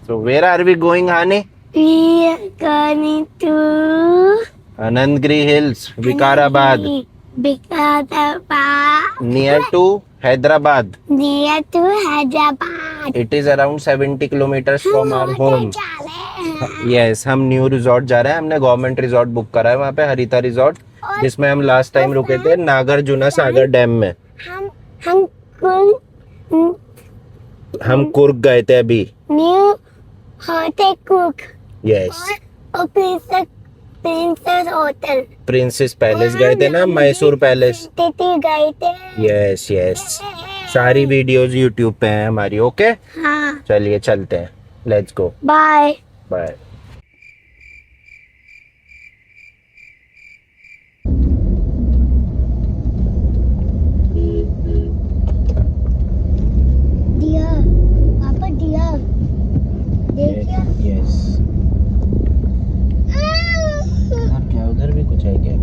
So where are we going, Hani? We are going to Anandgiri Hills, Vikarabad, Vikarabad, near to Hyderabad. near to Hyderabad. It is around 70 kilometers from our हम home. जा रहे हैं Yes, हम new resort जा रहे हैं. हमने government resort book करा है वहाँ पे, हरिता रिजॉर्ट, और जिसमें हम लास्ट टाइम रुके थे नागार्जुना सागर डैम में. हम हम कुल हम कुर्ग गए थे अभी. न्यू होटल कुक यस, और princess princess hotel princess palace गए थे ना, मैसूर पैलेस. गए थे. यस यस, सारी वीडियोस यूट्यूब पे हैं हमारी. ओके, हाँ, चलिए चलते हैं. Let's go. Bye. Bye. Dear पापा, डियर देखिए. यस, उधर क्या, उधर भी कुछ है क्या?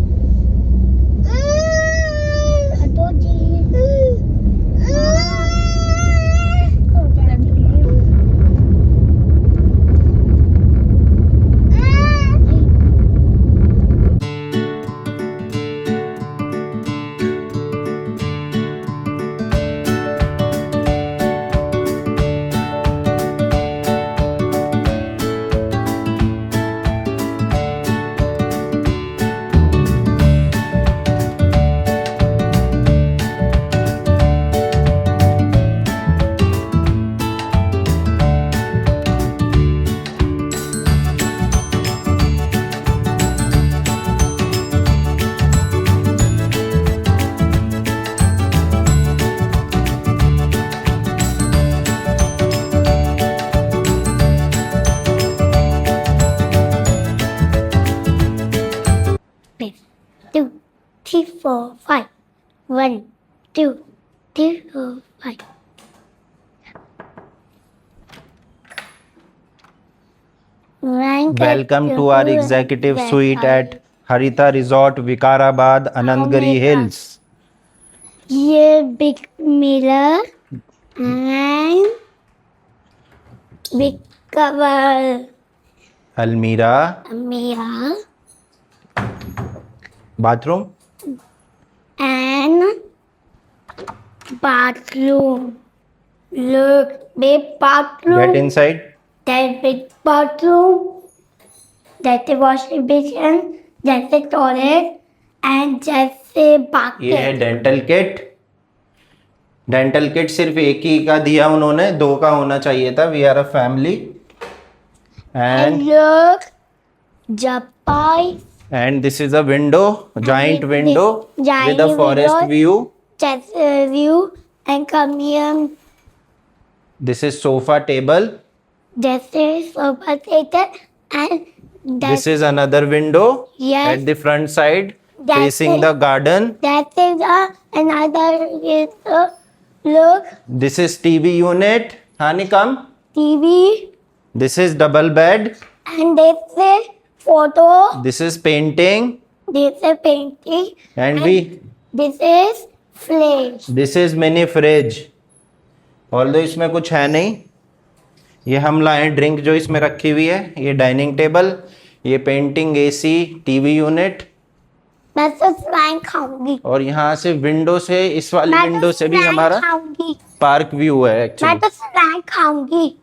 तो जी two, three, four, five. 1, 2, 3, 4, 5. Welcome to our executive suite at Harita Resort, Vikarabad, Anandgiri Hills. ये big mirror and big cover Almira, mirror bathroom. and bathroom. Look, big bathroom. Get inside. That big bathroom. That's a washing basin. That's a toilet. And that's a bucket. ये है dental kit. Dental kit सिर्फ एक ही का दिया उन्होंने, 2 का होना चाहिए था. We are a family. And and look, the pipe. and this is a window, giant window Giant with a forest window. view. That's a view. And come here. This is sofa table. This is sofa theater. And This is another window Yes. at the front side, That's facing it. the garden. that is another window. Look, This is TV unit. Hani, come. TV. This is double bed. And this is photo. This is painting. This is painting. And we. This is fridge. This is mini fridge. Although इसमें कुछ है नहीं. ये हम लाए drink जो इसमें रखी हुई है. ये डाइनिंग टेबल, ये पेंटिंग, एसी, टीवी यूनिट. मैं तो स्लाइम खाऊंगी. और यहाँ से विंडो से, इस वाली मैं विंडो तो से भी स्लाइम हमारा खाऊंगी. पार्क व्यू है मैं एक्चुअली. तो स्लाइम खाऊंगी.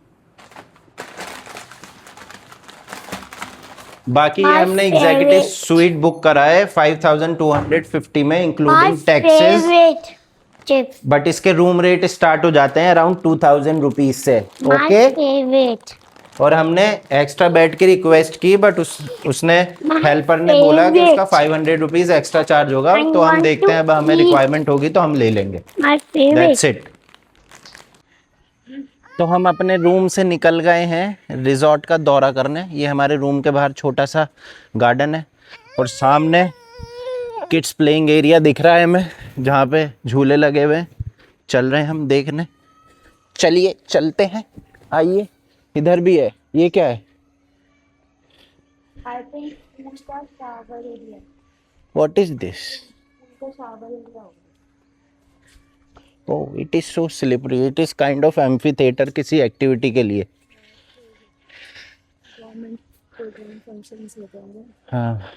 बाकी My ये हमने एग्जीक्यूटिव favorite. स्वीट बुक करा है 5250 में, My including taxes. favorite chips. But इसके रूम रेट स्टार्ट हो जाते हैं अराउंड 2000 रुपीज से. My okay. favorite. और हमने एक्स्ट्रा बेड की रिक्वेस्ट की, बट उसने My हेल्पर ने बोला कि favorite. उसका 500 रुपीज एक्स्ट्रा चार्ज होगा. I तो हम want देखते to हैं, अब हमें eat. रिक्वायरमेंट होगी तो हम ले लेंगे. My favorite. That's it. तो हम अपने रूम से निकल गए हैं रिजॉर्ट का दौरा करने. ये हमारे रूम के बाहर छोटा सा गार्डन है और सामने किड्स प्लेइंग एरिया दिख रहा है हमें, जहाँ पे झूले लगे हुए हैं. चल रहे हैं हम देखने. चलिए चलते हैं. आइए, इधर भी है. ये क्या है? I think उसका shower area. What is this? उसका shower area होगा. Oh, it is so slippery. It is kind of amphitheatre किसी एक्टिविटी के लिए. हाँ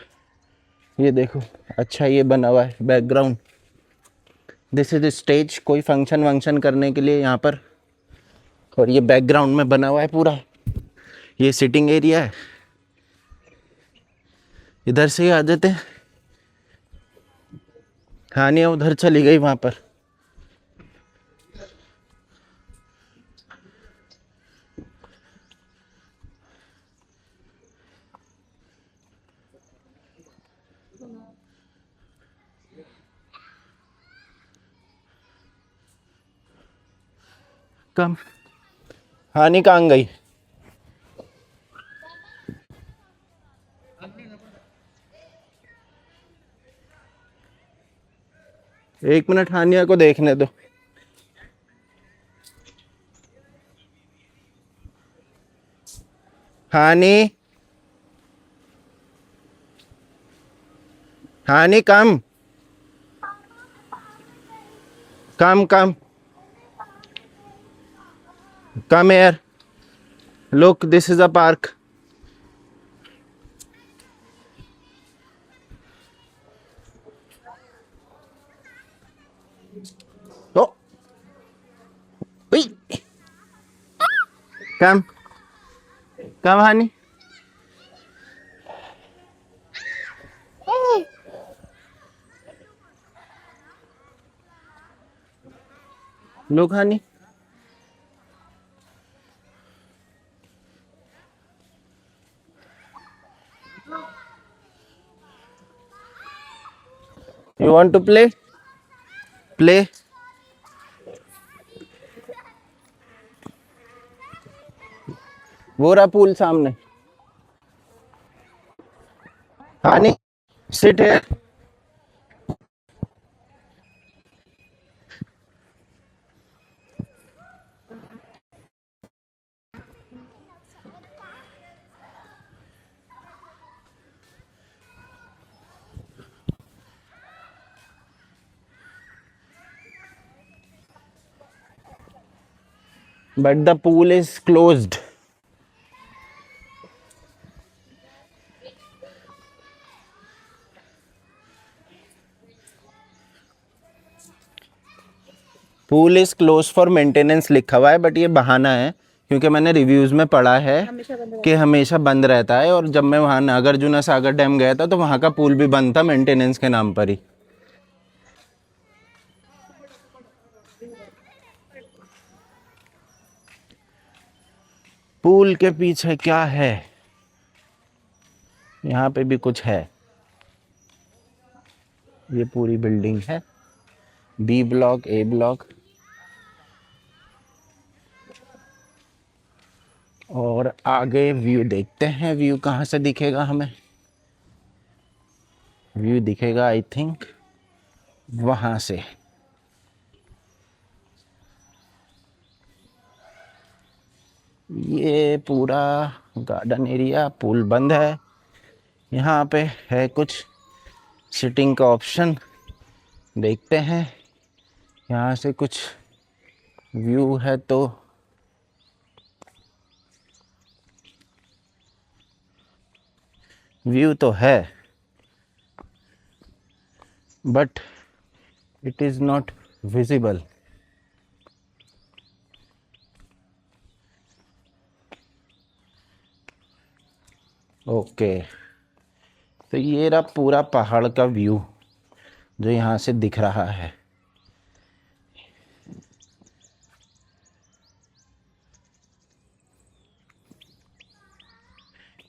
ये देखो, अच्छा ये बना हुआ है बैकग्राउंड। दिस इज स्टेज, कोई फंक्शन वंक्शन करने के लिए यहाँ पर। और ये बैकग्राउंड में बना हुआ है पूरा, ये सिटिंग एरिया है। इधर से ही आ जाते हैं। हानिया उधर चली गई वहाँ पर। कम हानि कहाँ गई? एक मिनट हानिया को देखने दो। हानि, हानि कम कम कम कम here. Look, this is a park. Oh, wait. Come, come, honey. Look, honey. You want to play? Play. वो रहा पूल सामने। हानी, sit here. But the pool is closed. Pool is close for maintenance लिखा हुआ है, but ये बहाना है क्योंकि मैंने रिव्यूज़ में पढ़ा है कि हमेशा बंद रहता है। और जब मैं वहाँ नागार्जुना सागर डैम गया था तो वहाँ का पूल भी बंद था मेंटेनेंस के नाम पर ही। पूल के पीछे क्या है? यहाँ पे भी कुछ है। ये पूरी बिल्डिंग है, बी ब्लॉक, ए ब्लॉक। और आगे व्यू देखते हैं, व्यू कहाँ से दिखेगा हमें। व्यू दिखेगा आई थिंक वहाँ से। ये पूरा गार्डन एरिया, पूल बंद है। यहाँ पे है कुछ सिटिंग का ऑप्शन, देखते हैं यहाँ से कुछ व्यू है तो। व्यू तो है but it is not visible. Okay, तो ये रहा पूरा पहाड़ का व्यू जो यहाँ से दिख रहा है।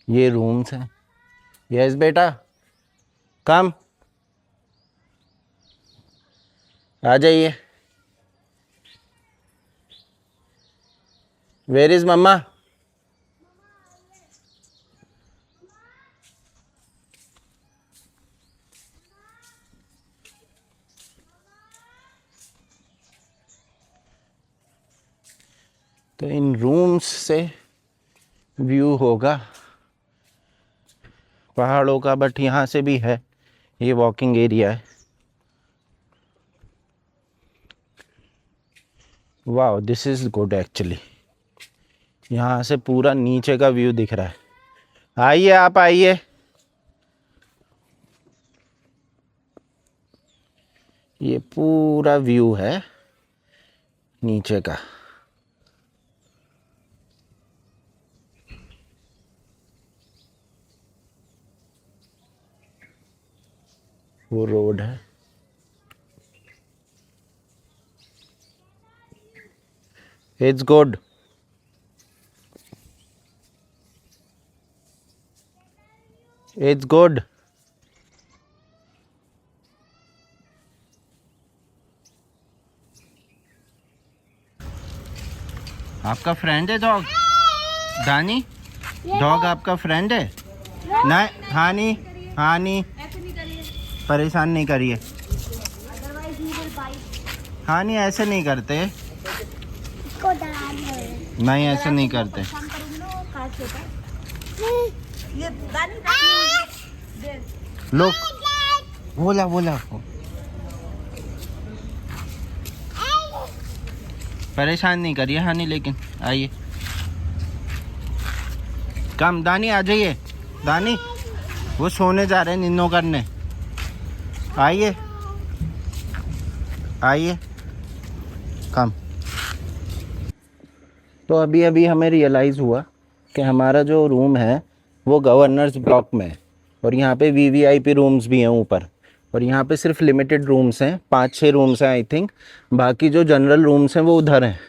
ये रूम्स हैं। यस बेटा, कम आ जाइए। वेयर इज मम्मा? तो इन रूम्स से व्यू होगा पहाड़ों का, बट यहाँ से भी है। ये वॉकिंग एरिया है। वाह, दिस इज गुड एक्चुअली। यहाँ से पूरा नीचे का व्यू दिख रहा है आइए आप आइए। ये पूरा व्यू है नीचे का। वो रोड है। It's good. It's good. आपका फ्रेंड है डॉग? दानी डॉग आपका फ्रेंड है? नहीं हानी, हानी परेशान नहीं करिए। हानी ऐसे नहीं करते, नहीं ऐसे नहीं करते। लोग बोला बोला परेशान नहीं करिए हानी, लेकिन आइए। कम दानी आ जाइए। दानी वो सोने जा रहे हैं निन्नो करने। आइए आइए कम। तो अभी अभी हमें रियलाइज़ हुआ कि हमारा जो रूम है वो गवर्नर्स ब्लॉक में है और यहाँ पे वीवीआईपी रूम्स भी हैं ऊपर, और यहाँ पे सिर्फ लिमिटेड रूम्स हैं, 5-6 रूम्स हैं आई थिंक। बाकी जो जनरल रूम्स हैं वो उधर हैं।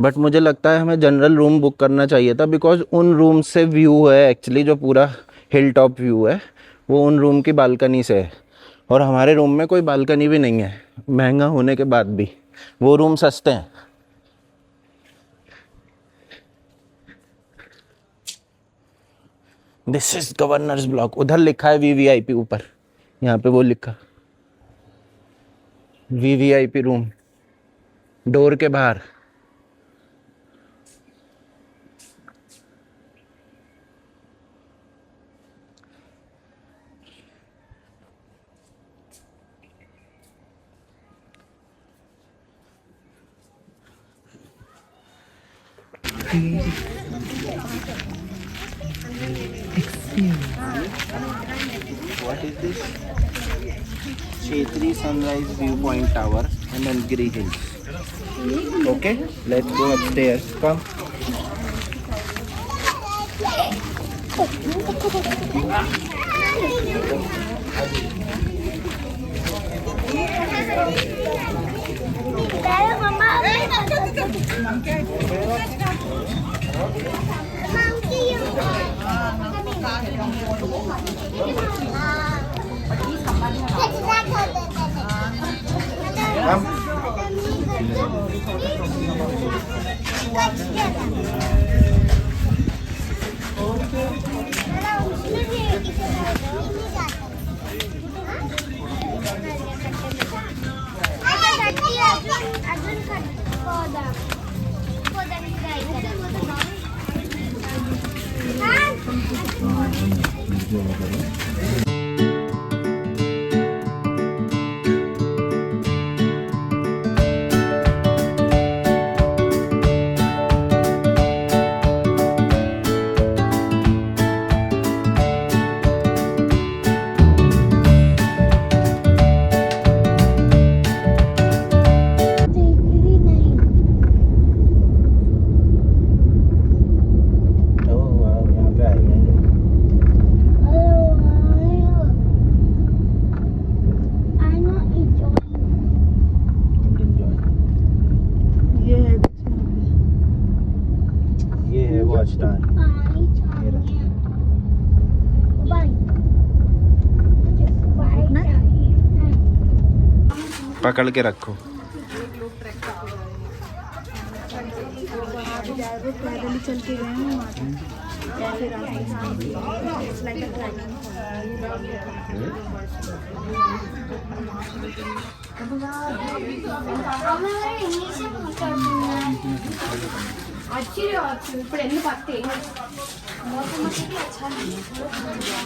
बट मुझे लगता है हमें जनरल रूम बुक करना चाहिए था, बिकॉज उन रूम से व्यू है एक्चुअली, जो पूरा हिल टॉप व्यू है वो उन रूम की बालकनी से है, और हमारे रूम में कोई बालकनी भी नहीं है, महंगा होने के बाद भी। वो रूम सस्ते हैं। This is governors block. उधर लिखा है वीवीआईपी ऊपर, यहाँ पे वो लिखा वीवीआईपी रूम डोर के बाहर। What is this? Chetri Sunrise Viewpoint Tower and Nilgiri Hills. Okay, let's go upstairs. Come. Come. पकड़ के रखो। पैदल चल के गए हैं या फिर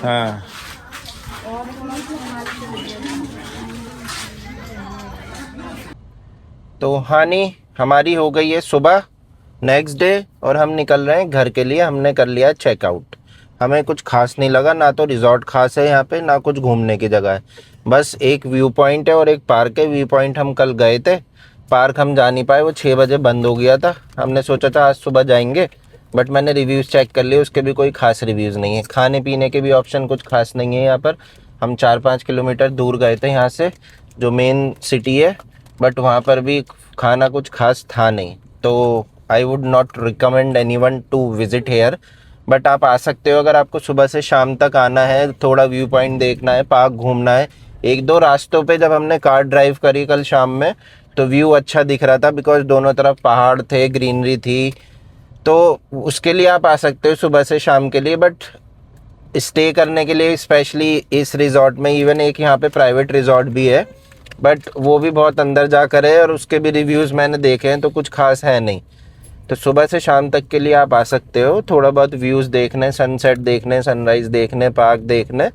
हाँ तो हानि हमारी हो गई है सुबह, नेक्स्ट डे, और हम निकल रहे हैं घर के लिए। हमने कर लिया चेकआउट। हमें कुछ खास नहीं लगा, ना तो रिजॉर्ट खास है यहाँ पे, ना कुछ घूमने की जगह है। बस एक व्यू पॉइंट है और एक पार्क है। व्यू पॉइंट हम कल गए थे, पार्क हम जा नहीं पाए, वो 6 बजे बंद हो गया था। हमने सोचा था आज सुबह जाएंगे, बट मैंने रिव्यूज़ चेक कर लिए, उसके भी कोई खास रिव्यूज़ नहीं है। खाने पीने के भी ऑप्शन कुछ खास नहीं है यहाँ पर। हम 4-5 किलोमीटर दूर गए थे यहाँ से, जो मेन सिटी है, बट वहाँ पर भी खाना कुछ खास था नहीं। तो I would not recommend anyone to visit here, but आप आ सकते हो अगर आपको सुबह से शाम तक आना है, थोड़ा व्यू पॉइंट देखना है, पार्क घूमना है। 1-2 रास्तों पे जब हमने कार ड्राइव करी कल शाम में, तो व्यू अच्छा दिख रहा था, बिकॉज दोनों तरफ पहाड़ थे, ग्रीनरी थी। तो उसके लिए आप आ सकते हो सुबह से शाम के लिए, बट स्टे करने के लिए स्पेशली इस रिजॉर्ट में, इवन एक यहाँ पे प्राइवेट रिजॉर्ट भी है, बट वो भी बहुत अंदर जाकर है और उसके भी रिव्यूज़ मैंने देखे हैं, तो कुछ खास है नहीं। तो सुबह से शाम तक के लिए आप आ सकते हो, थोड़ा बहुत व्यूज़ देखने, सनसेट देखने, सनराइज़ देखने, पार्क देखने।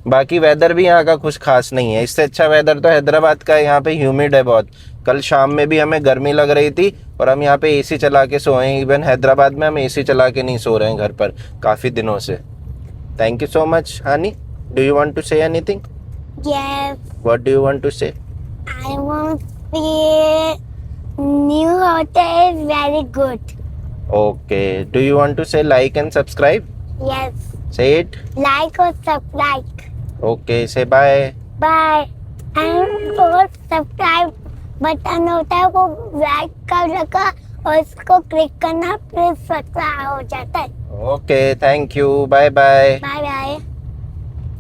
बाकी वेदर भी यहाँ का कुछ खास नहीं है। इससे अच्छा वेदर तो हैदराबाद का है, यहाँ पे ह्यूमिड है बहुत। कल शाम में भी हमें गर्मी लग रही थी और हम यहाँ पे एसी चला के सोए हैं। इवन हैदराबाद में हम एसी चला के नहीं सो रहे हैं घर पर काफ़ी दिनों से। Thank you so much honey. Do you want to say anything? Yes, what do you want to say? I want to say new hotel is very good. Okay, do you want to say like and subscribe? Yes, say it. like or subscribe. Okay, say bye. Bye. And और subscribe button होता है वो like कर रखा और इसको click करना, फिर सब्सक्राइब हो जाता है। Okay, thank you, bye bye. Bye bye.